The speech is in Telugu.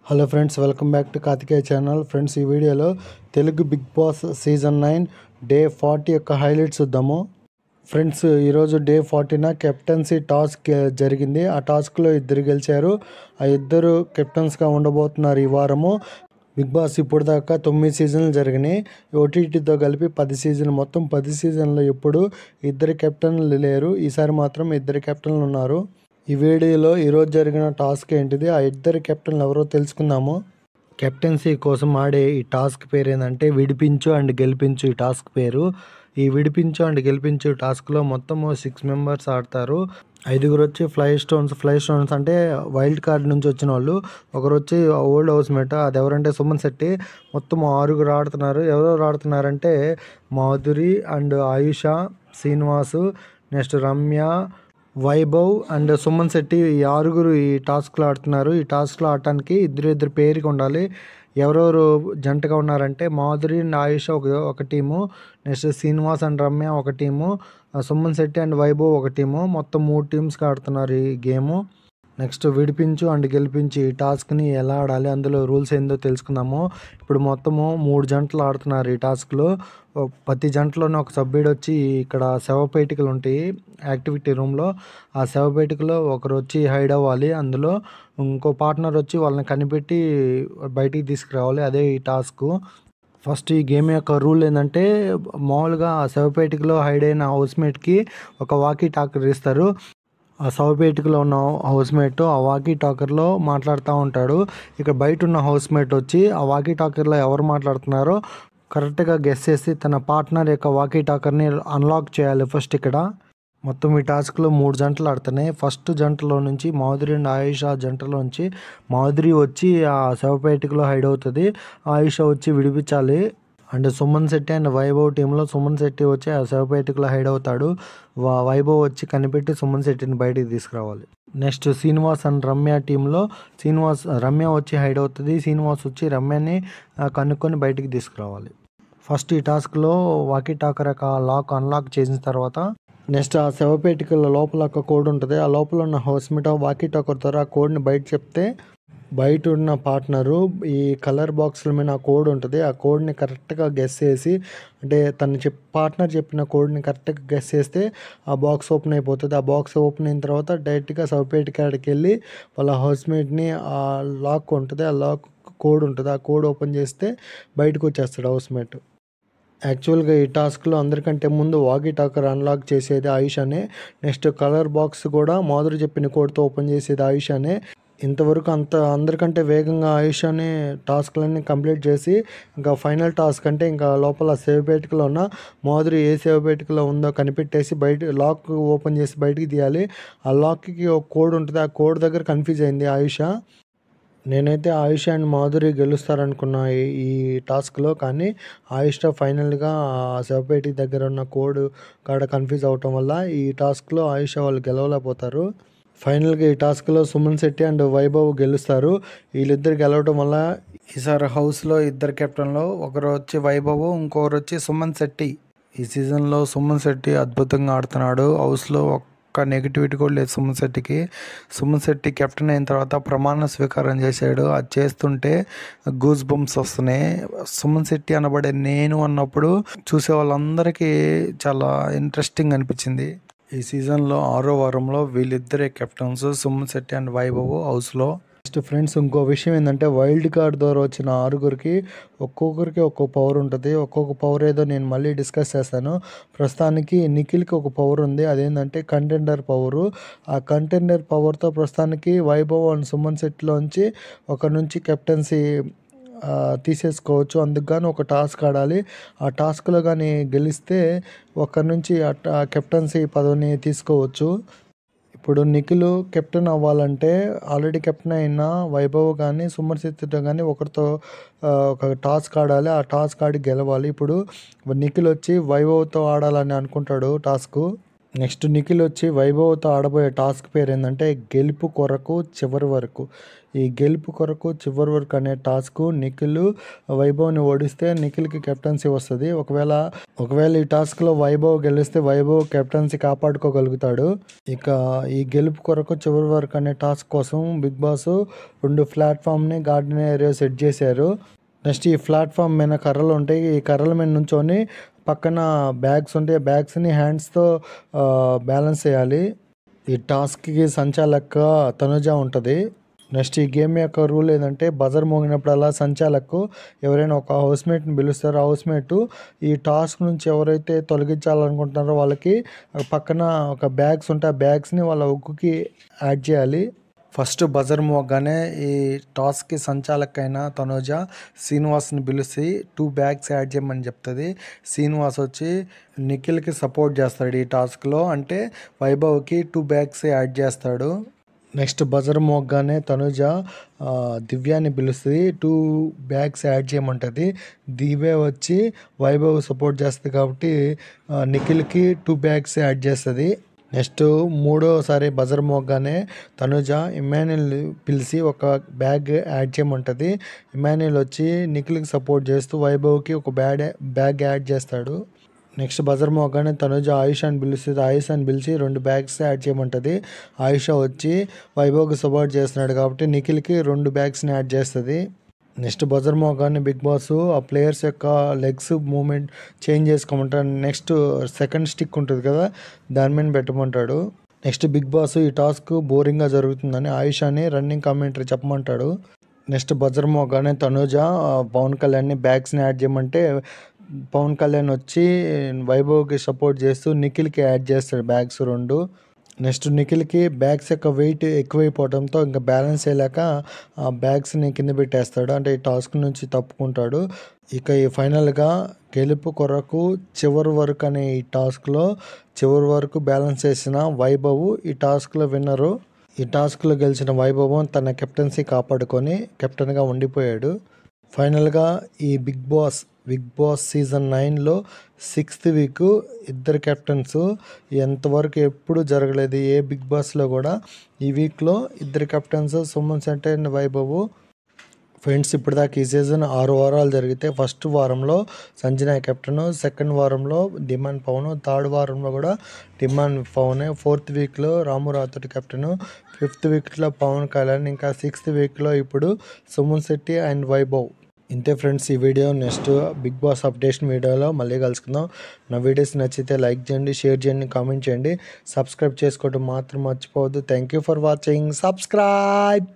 Hello friends, welcome back to Karthikeya channel. Friends, ఈ వీడియోలో Telugu Bigg Boss season 9 day 40 యొక్క హైలైట్స్ చూద్దాము. ఫ్రెండ్స్, ఈరోజు డే 40న కెప్టెన్సీ టాస్క్ జరిగింది. ఆ టాస్క్లో ఇద్దరు గెలిచారు. ఆ ఇద్దరు కెప్టెన్స్గా ఉండబోతున్నారు ఈ వారము. బిగ్ బాస్ ఇప్పుడు దాకా 9 సీజన్లు జరిగినాయి. ఓటీటీతో కలిపి 10 సీజన్లు, మొత్తం 10 సీజన్లో ఎప్పుడు ఇద్దరు కెప్టెన్లు లేరు. ఈసారి మాత్రం ఇద్దరు కెప్టెన్లు ఉన్నారు. ఈ వీడియోలో ఈరోజు జరిగిన టాస్క్ ఏంటిది, ఆ ఇద్దరు కెప్టెన్లు ఎవరో తెలుసుకుందాము. కెప్టెన్సీ కోసం ఆడే ఈ టాస్క్ పేరు ఏంటంటే విడిపించు అండ్ గెలిపించు. ఈ టాస్క్ పేరు ఈ విడిపించు అండ్ గెలిపించు టాస్క్లో మొత్తము 6 మెంబర్స్ ఆడతారు. 5 వచ్చి ఫ్లై స్టోన్స్ అంటే వైల్డ్ కార్డ్ నుంచి వచ్చిన వాళ్ళు. ఒకరు వచ్చి ఓల్డ్ హౌస్ మేట్, అది ఎవరంటే సుమన్ శెట్టి. మొత్తం 6 ఆడుతున్నారు. ఎవరెవరు ఆడుతున్నారంటే Madhuri and Ayusha, Srinivas, next Ramya, Vaibhav and Suman Shetty. ఈ 6 ఈ టాస్క్లో ఆడుతున్నారు. ఈ టాస్క్లో ఆడటానికి ఇద్దరు పేరుకి ఉండాలి. ఎవరెవరు జంటగా ఉన్నారంటే మాధురి అండ్ ఆయుష ఒక team, next Srinivas and Ramya ఒక టీము, సుమన్ శెట్టి అండ్ వైభవ్ ఒక టీము. మొత్తం 3 టీమ్స్గా ఆడుతున్నారు ఈ గేము. నెక్స్ట్ విడిపించు అండ్ గెలిపించి ఈ టాస్క్ని ఎలా ఆడాలి, అందులో రూల్స్ ఏందో తెలుసుకుందాము. ఇప్పుడు మొత్తము 3 జంటలు ఆడుతున్నారు ఈ టాస్క్లో. ప్రతి జంటలోనే ఒక సభ్యుడు వచ్చి ఇక్కడ శవపేటికలు ఉంటాయి యాక్టివిటీ రూమ్లో. ఆ శవపేటికలో ఒకరు వచ్చి హైడ్ అవ్వాలి. అందులో ఇంకో పార్ట్నర్ వచ్చి వాళ్ళని కనిపెట్టి బయటికి తీసుకురావాలి. అదే ఈ టాస్క్. ఫస్ట్ ఈ గేమ్ యొక్క రూల్ ఏంటంటే, మామూలుగా ఆ శవపేటికలో హైడ్ అయిన హౌస్మేట్కి ఒక వాకీ టాకర్ ఇస్తారు. ఆ శవపేటికలో ఉన్న హౌస్మేట్ ఆ వాకీ టాకర్లో మాట్లాడుతూ ఉంటాడు. ఇక బయట ఉన్న హౌస్మేట్ వచ్చి ఆ వాకీ టాకర్లో ఎవరు మాట్లాడుతున్నారో కరెక్ట్గా గెస్ చేసి తన పార్ట్నర్ యొక్క వాకీ టాకర్ని అన్లాక్ చేయాలి. ఫస్ట్ ఇక్కడ మొత్తం ఈ టాస్క్లో 3 జంటలు ఆడుతున్నాయి. ఫస్ట్ జంటలో నుంచి మాధురి అండ్ ఆయుష జంటలో నుంచి మాధురి వచ్చి ఆ శవపేటికలో హైడ్ అవుతుంది. ఆయుష వచ్చి విడిపించాలి. అండ్ సుమన్ శెట్టి అండ్ వైభవ్ టీంలో సుమన్ శెట్టి వచ్చి ఆ శవపేటికలో హైడ్ అవుతాడు. వైభవ్ వచ్చి కనిపెట్టి సుమన్ శెట్టిని బయటికి తీసుకురావాలి. నెక్స్ట్ శ్రీనివాస్ అండ్ రమ్య టీంలో రమ్య వచ్చి హైడ్ అవుతుంది. శ్రీనివాస్ వచ్చి రమ్యని కనుక్కొని బయటికి తీసుకురావాలి. ఫస్ట్ ఈ టాస్క్లో వాకీ టాకర్ యొక్క లాక్ అన్లాక్ చేసిన తర్వాత నెక్స్ట్ ఆ శవపేటికల లోపల ఒక కోడ్ ఉంటుంది. ఆ లోపల ఉన్న హౌస్మేట్ వాకీ టాకర్ ద్వారా ఆ కోడ్ని బయట చెప్తే బయట ఉన్న పార్ట్నరు ఈ కలర్ బాక్స్ల మీద ఆ కోడ్ ఉంటుంది. ఆ కోడ్ని కరెక్ట్గా గెస్ చేసి, అంటే పార్ట్నర్ చెప్పిన కోడ్ని కరెక్ట్గా గెస్ చేస్తే ఆ బాక్స్ ఓపెన్ అయిపోతుంది. ఆ బాక్స్ ఓపెన్ అయిన తర్వాత డైరెక్ట్గా శవపేటిక కాడికి వెళ్ళి వాళ్ళ హౌస్మేట్ని ఆ లాక్ ఉంటుంది, ఆ లాక్ కోడ్ ఉంటుంది, ఆ కోడ్ ఓపెన్ చేస్తే బయటకు వచ్చేస్తాడు హౌస్మేట్. యాక్చువల్గా ఈ టాస్క్లో అందరికంటే ముందు వాకీ టాకర్ అన్లాక్ చేసేది ఆయుషనే. నెక్స్ట్ కలర్ బాక్స్ కూడా మాధురి చెప్పిన కోడ్తో ఓపెన్ చేసేది ఆయుషనే. ఇంతవరకు అందరికంటే వేగంగా ఆయుషనే టాస్క్లన్నీ కంప్లీట్ చేసి ఇంకా ఫైనల్ టాస్క్ అంటే ఇంకా లోపల శవపేటికలో ఉన్న మాధురి ఏ శవపేటికలో ఉందో కనిపెట్టేసి బయట లాక్ ఓపెన్ చేసి బయటికి తీయాలి. ఆ లాక్కి ఒక కోడ్ ఉంటుంది. ఆ కోడ్ దగ్గర కన్ఫ్యూజ్ అయింది ఆయుష. నేనైతే ఆయుష అండ్ మాధురి గెలుస్తారనుకున్నా ఈ టాస్క్లో, కానీ ఆయుష ఫైనల్గా శవపేటి దగ్గర ఉన్న కోడ్ కాడ కన్ఫ్యూజ్ అవటం వల్ల ఈ టాస్క్లో ఆయుష వాళ్ళు గెలవలేకపోతారు. ఫైనల్గా ఈ టాస్క్లో సుమన్ శెట్టి అండ్ వైభవ్ గెలుస్తారు. వీళ్ళిద్దరు గెలవడం వల్ల ఈసారి హౌస్లో ఇద్దరు కెప్టెన్లో ఒకరు వచ్చి వైభవ్, ఇంకొకరు వచ్చి సుమన్ శెట్టి. ఈ సీజన్లో సుమన్ శెట్టి అద్భుతంగా ఆడుతున్నాడు. హౌస్లో ఒక్క నెగిటివిటీ కూడా లేదు సుమన్ శెట్టికి. సుమన్ శెట్టి కెప్టెన్ అయిన తర్వాత ప్రమాణ స్వీకారం చేశాడు. అది చేస్తుంటే గూస్ బంప్స్ వస్తున్నాయి. సుమన్ శెట్టి అనబడే నేను అన్నప్పుడు చూసే వాళ్ళందరికీ చాలా ఇంట్రెస్టింగ్ అనిపించింది. ఈ సీజన్లో 6వ వారంలో వీళ్ళిద్దరే కెప్టెన్స్, సుమన్ శెట్టి అండ్ వైభవ్ హౌస్లో. నెక్స్ట్ ఫ్రెండ్స్, ఇంకో విషయం ఏంటంటే వైల్డ్ కార్డ్ ద్వారా వచ్చిన 6 ఒక్కొక్కరికి ఒక్కో పవర్ ఉంటుంది. ఒక్కొక్క పవర్ ఏదో నేను మళ్ళీ డిస్కస్ చేస్తాను. ప్రస్తుతానికి నిఖిల్కి ఒక పవర్ ఉంది. అదేంటంటే కంటెండర్ పవరు. ఆ కంటెండర్ పవర్తో ప్రస్తుతానికి వైభవ్ అండ్ సుమన్ శెట్టిలోంచి ఒకరి నుంచి కెప్టెన్సీ తీసేసుకోవచ్చు. అందుకు కానీ ఒక టాస్క్ ఆడాలి. ఆ టాస్క్లో కానీ గెలిస్తే ఒకరి నుంచి ఆ కెప్టెన్సీ పదవిని తీసుకోవచ్చు. ఇప్పుడు నిఖిల్ కెప్టెన్ అవ్వాలంటే ఆల్రెడీ కెప్టెన్ అయిన వైభవ్ కానీ సుమన్ శెట్టితో కానీ ఒకరితో ఒక టాస్క్ ఆడాలి. ఆ టాస్క్ ఆడి గెలవాలి. ఇప్పుడు నిఖిల్ వచ్చి వైభవ్తో ఆడాలని అనుకుంటాడు టాస్క్. నెక్స్ట్ నిఖిల్ వచ్చి వైభవ్తో ఆడబోయే టాస్క్ పేరు ఏంటంటే గెలుపు కొరకు చివరి వరకు. ఈ గెలుపు కొరకు చివరి వరకు అనే టాస్క్ నిఖిల్ వైభవ్ని ఓడిస్తే నిఖిల్కి కెప్టెన్సీ వస్తుంది. ఒకవేళ ఈ టాస్క్లో వైభవ్ గెలిస్తే వైభవ్ కెప్టెన్సీ కాపాడుకోగలుగుతాడు. ఇక ఈ గెలుపు కొరకు చివరి వరకు అనే టాస్క్ కోసం బిగ్ బాస్ 2 ప్లాట్ఫామ్ని గార్డెన్ ఏరియా సెట్ చేశారు. నెక్స్ట్ ఈ ప్లాట్ఫామ్ మీద కర్రలు ఉంటాయి. ఈ కర్రల మీద నుంచొని పక్కన బ్యాగ్స్ ఉంటాయి. బ్యాగ్స్ని హ్యాండ్స్తో బ్యాలెన్స్ చేయాలి. ఈ టాస్క్కి సంచాలక తనుజ ఉంటుంది. నెక్స్ట్ ఈ గేమ్ యొక్క రూల్ ఏంటంటే బజర్ మోగినప్పుడల్లా సంచాలకు ఎవరైనా ఒక హౌస్మేట్ని పిలుస్తారు. హౌస్మేట్ ఈ టాస్క్ నుంచి ఎవరైతే తొలగించాలనుకుంటున్నారో వాళ్ళకి పక్కన ఒక బ్యాగ్స్ ఉంటాయి. ఆ బ్యాగ్స్ని వాళ్ళ ఒగ్గుకి యాడ్ చేయాలి. ఫస్ట్ బజర్ మోగానే ఈ టాస్క్కి సంచాలకైన తనుజ శ్రీనివాస్ని పిలిచి 2 బ్యాగ్స్ యాడ్ చేయమని చెప్తుంది. శ్రీనివాస్ వచ్చి నిఖిల్కి సపోర్ట్ చేస్తాడు ఈ టాస్క్లో. అంటే వైభవ్కి 2 బ్యాగ్స్ యాడ్ చేస్తాడు. నెక్స్ట్ బజర్ మోగ్గానే తనుజ దివ్యాని పిలుస్తుంది. 2 బ్యాగ్స్ యాడ్ చేయమంటుంది. దివ్య వచ్చి వైభవ్ సపోర్ట్ చేస్తుంది కాబట్టి నిఖిల్కి 2 బ్యాగ్స్ యాడ్ చేస్తుంది. నెక్స్ట్ మూడోసారి బజర్ మోగ్గానే తనుజ ఇమాన్యుల్ పిలిచి ఒక బ్యాగ్ యాడ్ చేయమంటుంది. ఇమాన్యుల్ వచ్చి నిఖిల్కి సపోర్ట్ చేస్తూ వైభవ్కి ఒక బ్యాగ్ యాడ్ చేస్తాడు. నెక్స్ట్ బజర్ మోగ్గానే తనుజ ఆయుషాని పిలుస్తుంది. ఆయుషాని పిలిచి 2 బ్యాగ్స్ యాడ్ చేయమంటుంది. ఆయుష వచ్చి వైభవ్కి సపోర్ట్ చేస్తున్నాడు కాబట్టి నిఖిల్కి 2 బ్యాగ్స్ని యాడ్ చేస్తుంది. నెక్స్ట్ బజర్ మోగానే బిగ్ బాస్ ఆ ప్లేయర్స్ యొక్క లెగ్స్ మూమెంట్ చేంజ్ చేసుకోమంటాడు. నెక్స్ట్ సెకండ్ స్టిక్ ఉంటుంది కదా, దాని మీద పెట్టమంటాడు. నెక్స్ట్ బిగ్ బాస్ ఈ టాస్క్ బోరింగ్గా జరుగుతుందని ఆయుషాని రన్నింగ్ కామెంటరీ చెప్పమంటాడు. నెక్స్ట్ బజర్ మోగానే తనుజ పవన్ కళ్యాణ్ని బ్యాగ్స్ని యాడ్ చేయమంటే పవన్ కళ్యాణ్ వచ్చి వైభవ్కి సపోర్ట్ చేస్తూ నిఖిల్కి యాడ్ చేస్తాడు బ్యాగ్స్ 2. నెక్స్ట్ నిఖిల్కి బ్యాగ్స్ యొక్క వెయిట్ ఎక్కువైపోవడంతో ఇంకా బ్యాలెన్స్ చేయలేక ఆ బ్యాగ్స్ని కింద పెట్టేస్తాడు. అంటే ఈ టాస్క్ నుంచి తప్పుకుంటాడు. ఇక ఈ ఫైనల్గా గెలుపు కొరకు చివరి వరకు అనే ఈ టాస్క్లో చివరి వరకు బ్యాలెన్స్ చేసిన వైభవ్ ఈ టాస్క్లో విన్నరు. ఈ టాస్క్లో గెలిచిన వైభవం తన కెప్టెన్సీ కాపాడుకొని కెప్టెన్గా ఉండిపోయాడు. ఫైనల్గా ఈ బిగ్ బాస్ సీజన్ 9లో 6th వీక్ ఇద్దరు కెప్టెన్స్ ఎంతవరకు ఎప్పుడు జరగలేదు ఏ బిగ్ బాస్లో కూడా. ఈ వీక్లో ఇద్దరు captains Suman Shetty and Vaibhav. Friends ఇప్పటిదాకా ఈ సీజన్ 6 వారాలు జరిగితే ఫస్ట్ వారంలో సంజన కెప్టెన్, సెకండ్ వారంలో డిమాండ్ పవన్, థర్డ్ వారంలో కూడా డిమాండ్ పవనే, 4th వీక్లో రాము రాథోడ్ కెప్టెన్, 5th వీక్లో పవన్ కళ్యాణ్, ఇంకా 6th వీక్లో ఇప్పుడు సుమన్ శెట్టి అండ్ వైభవ్. ఇంతే ఫ్రెండ్స్ ఈ video. Next Bigg Boss updation వీడియోలో మళ్ళీ కలుసుకుందాం. నా వీడియోస్ నచ్చితే లైక్ చేయండి, షేర్ చేయండి, కామెంట్ చేయండి, సబ్స్క్రైబ్ చేసుకోవడం మాత్రం మర్చిపోవద్దు. Thank you for watching. Subscribe.